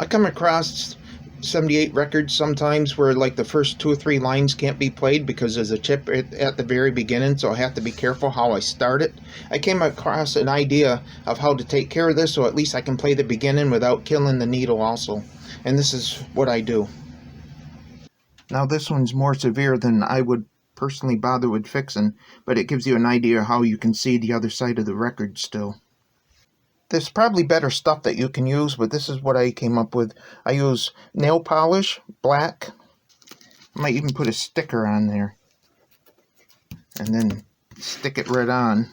I come across 78 records sometimes where like the first 2 or 3 lines can't be played because there's a chip at the very beginning, so I have to be careful how I start it. I came across an idea of how to take care of this so at least I can play the beginning without killing the needle also. And this is what I do. Now this one's more severe than I would personally bother with fixing, but it gives you an idea how you can see the other side of the record still. There's probably better stuff that you can use, but this is what I came up with. I use nail polish, black. I might even put a sticker on there. And then stick it right on.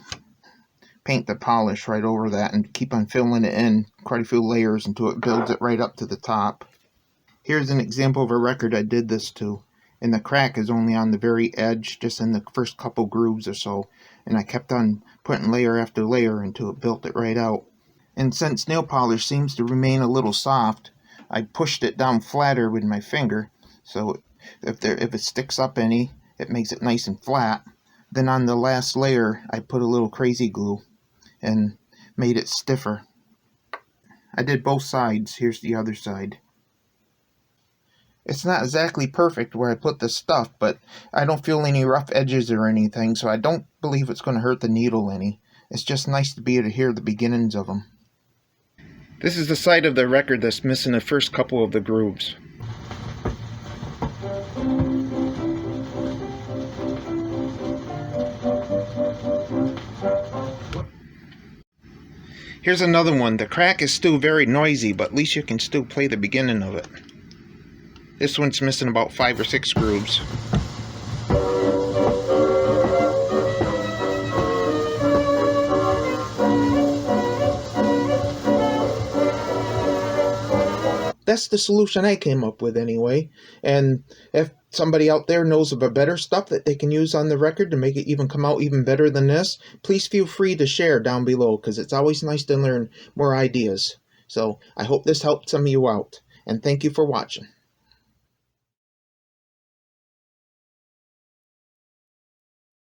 Paint the polish right over that and keep on filling it in quite a few layers until it builds it right up to the top. Here's an example of a record I did this to. And the crack is only on the very edge, just in the first couple grooves or so. And I kept on putting layer after layer until it built it right out. And since nail polish seems to remain a little soft, I pushed it down flatter with my finger, so if it sticks up any, it makes it nice and flat. Then on the last layer, I put a little crazy glue and made it stiffer. I did both sides. Here's the other side. It's not exactly perfect where I put the stuff, but I don't feel any rough edges or anything, so I don't believe it's going to hurt the needle any. It's just nice to be able to hear the beginnings of them. This is the side of the record that's missing the first couple of the grooves. Here's another one. The crack is still very noisy, but at least you can still play the beginning of it. This one's missing about 5 or 6 grooves. That's the solution I came up with anyway. And if somebody out there knows of a better stuff that they can use on the record to make it even come out even better than this, please feel free to share down below, because it's always nice to learn more ideas. So I hope this helped some of you out. And thank you for watching.